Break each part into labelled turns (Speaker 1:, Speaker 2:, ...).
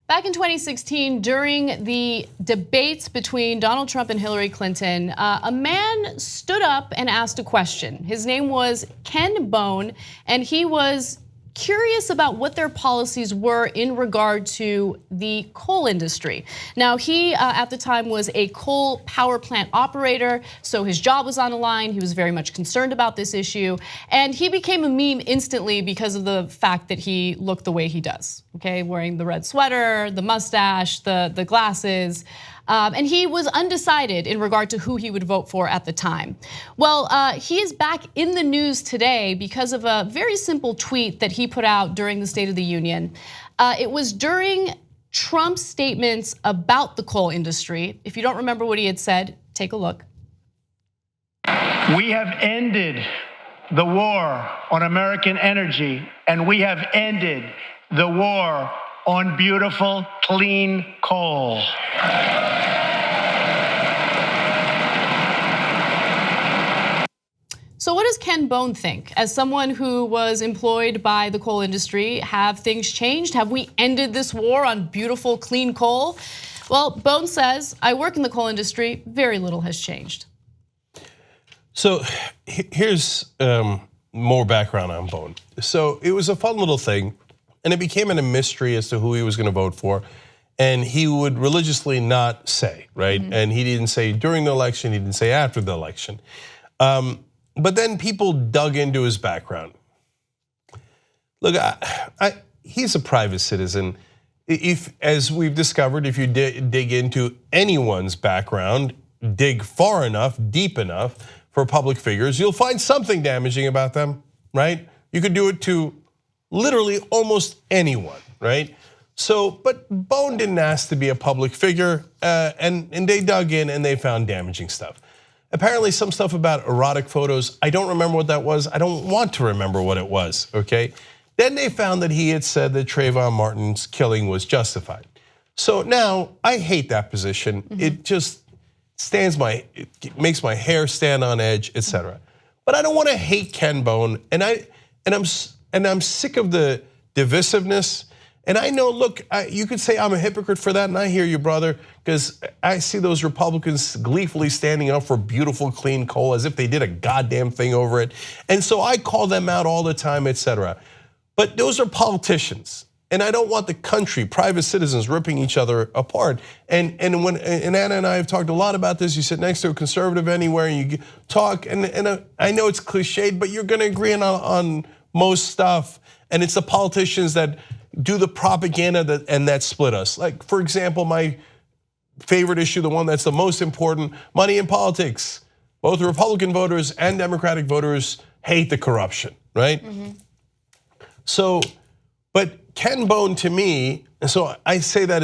Speaker 1: Back in 2016, during the debates between Donald Trump and Hillary Clinton, a man stood up and asked a question. His name was Ken Bone, and he was curious about what their policies were in regard to the coal industry. Now, he at the time was a coal power plant operator, so his job was on the line. He was very much concerned about this issue, and he became a meme instantly because of the fact that he looked the way he does, okay? Wearing the red sweater, the mustache, the glasses. And he was undecided in regard to who he would vote for at the time. Well, he is back in the news today because of a very simple tweet that he put out during the State of the Union. It was during Trump's statements about the coal industry. If you don't remember what he had said, take a look.
Speaker 2: We have ended the war on American energy, and we have ended the war on beautiful, clean coal.
Speaker 1: So what does Ken Bone think? As someone who was employed by the coal industry, have things changed? Have we ended this war on beautiful, clean coal? Well, Bone says, I work in the coal industry, very little has changed.
Speaker 3: So here's more background on Bone. So it was a fun little thing, and it became a mystery as to who he was gonna vote for. And he would religiously not say, right? And he didn't say during the election, he didn't say after the election. But then people dug into his background. Look, he's a private citizen. If, as we've discovered, if you dig into anyone's background, dig far enough, deep enough for public figures, you'll find something damaging about them, right? You could do it to literally almost anyone, right? So, but Bone didn't ask to be a public figure, and they dug in and they found damaging stuff. Apparently some stuff about erotic photos, I don't remember what that was. I don't want to remember what it was, okay? Then they found that he had said that Trayvon Martin's killing was justified. So now I hate that position. It just it makes my hair stand on edge, etc. But I don't want to hate Ken Bone, and I'm sick of the divisiveness. And I know, look, you could say I'm a hypocrite for that, and I hear you, brother, because I see those Republicans gleefully standing up for beautiful, clean coal as if they did a goddamn thing over it. And so I call them out all the time, etc. But those are politicians, and I don't want the country, private citizens, ripping each other apart. And Anna and I have talked a lot about this. You sit next to a conservative anywhere, and you talk, and I know it's cliched, but you're going to agree on most stuff. And it's the politicians that do the propaganda and that split us. Like, for example, my favorite issue, the one that's the most important, money in politics. Both Republican voters and Democratic voters hate the corruption, right? So, but Ken Bone to me, and so I say that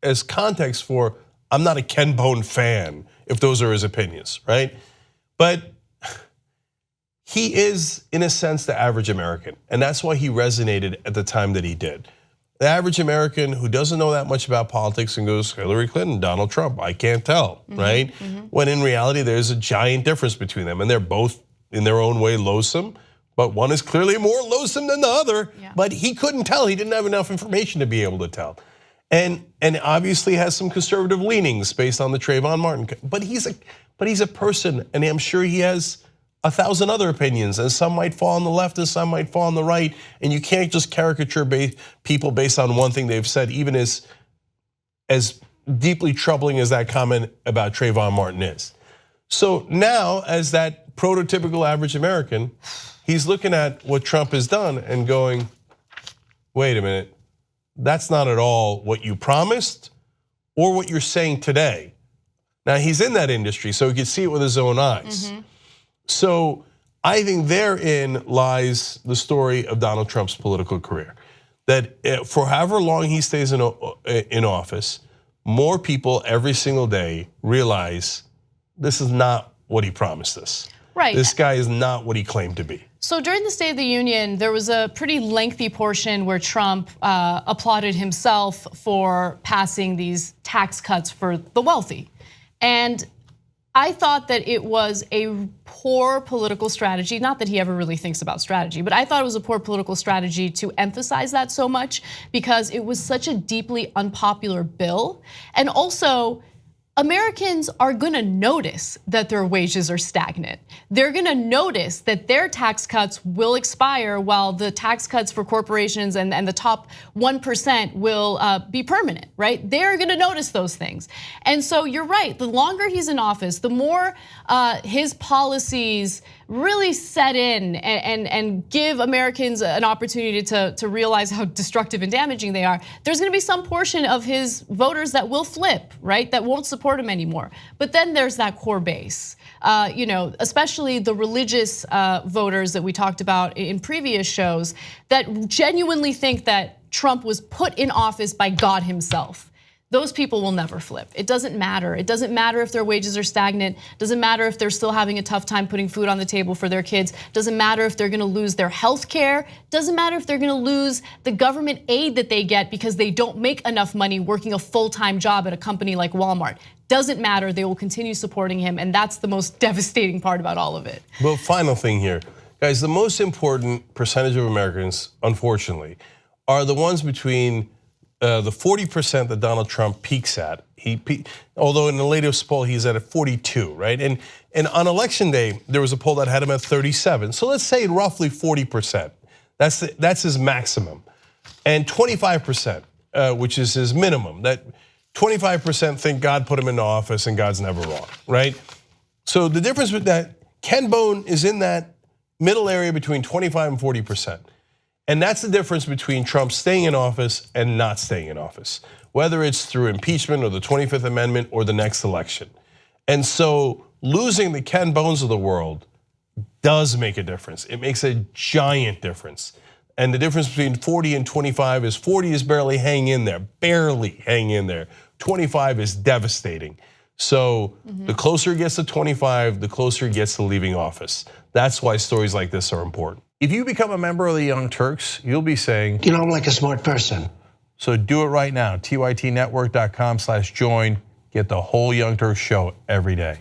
Speaker 3: as context for, I'm not a Ken Bone fan, if those are his opinions, right? But he is, in a sense, the average American, and that's why he resonated at the time that he did. The average American who doesn't know that much about politics and goes, Hillary Clinton, Donald Trump, I can't tell, right? When in reality, there's a giant difference between them, and they're both, in their own way, loathsome, but one is clearly more loathsome than the other, but he couldn't tell, he didn't have enough information to be able to tell. And obviously has some conservative leanings based on the Trayvon Martin, but he's a person, and I'm sure he has 1,000 other opinions, and some might fall on the left and some might fall on the right, and you can't just caricature people based on one thing they've said, even as deeply troubling as that comment about Trayvon Martin is. So now, as that prototypical average American, he's looking at what Trump has done and going, wait a minute, that's not at all what you promised or what you're saying today. Now, he's in that industry, so he can see it with his own eyes. So I think therein lies the story of Donald Trump's political career. That for however long he stays in office, more people every single day realize this is not what he promised us.
Speaker 1: Right.
Speaker 3: This guy is not what he claimed to be.
Speaker 1: So during the State of the Union, there was a pretty lengthy portion where Trump applauded himself for passing these tax cuts for the wealthy. And I thought that it was a poor political strategy, not that he ever really thinks about strategy, but I thought it was a poor political strategy to emphasize that so much because it was such a deeply unpopular bill. And also, Americans are gonna notice that their wages are stagnant. They're gonna notice that their tax cuts will expire while the tax cuts for corporations and the top 1% will be permanent, right? They're gonna notice those things. And so you're right, the longer he's in office, the more his policies really set in and give Americans an opportunity to realize how destructive and damaging they are. There's gonna be some portion of his voters that will flip, right? That won't support him anymore. But then there's that core base, especially the religious voters that we talked about in previous shows that genuinely think that Trump was put in office by God himself. Those people will never flip. It doesn't matter. It doesn't matter if their wages are stagnant. Doesn't matter if they're still having a tough time putting food on the table for their kids. Doesn't matter if they're gonna lose their health care. Doesn't matter if they're gonna lose the government aid that they get because they don't make enough money working a full-time job at a company like Walmart. Doesn't matter, they will continue supporting him, and that's the most devastating part about all of it.
Speaker 3: Well, final thing here. Guys, the most important percentage of Americans, unfortunately, are the ones between the 40% that Donald Trump peaks at. Although in the latest poll he's at a 42, right? And on election day there was a poll that had him at 37. So let's say roughly 40%. That's his maximum, and 25%, which is his minimum. That 25% think God put him into office and God's never wrong, right? So the difference with that, Ken Bone is in that middle area between 25 and 40%. And that's the difference between Trump staying in office and not staying in office, whether it's through impeachment or the 25th Amendment or the next election. And so losing the Ken Bones of the world does make a difference. It makes a giant difference. And the difference between 40 and 25 is 40 is barely hanging in there, barely hanging in there. 25 is devastating. So the closer it gets to 25, the closer it gets to leaving office. That's why stories like this are important. If you become a member of the Young Turks, you'll be saying,
Speaker 4: you know, I'm like a smart person.
Speaker 3: So do it right now, tytnetwork.com/join. Get the whole Young Turks show every day.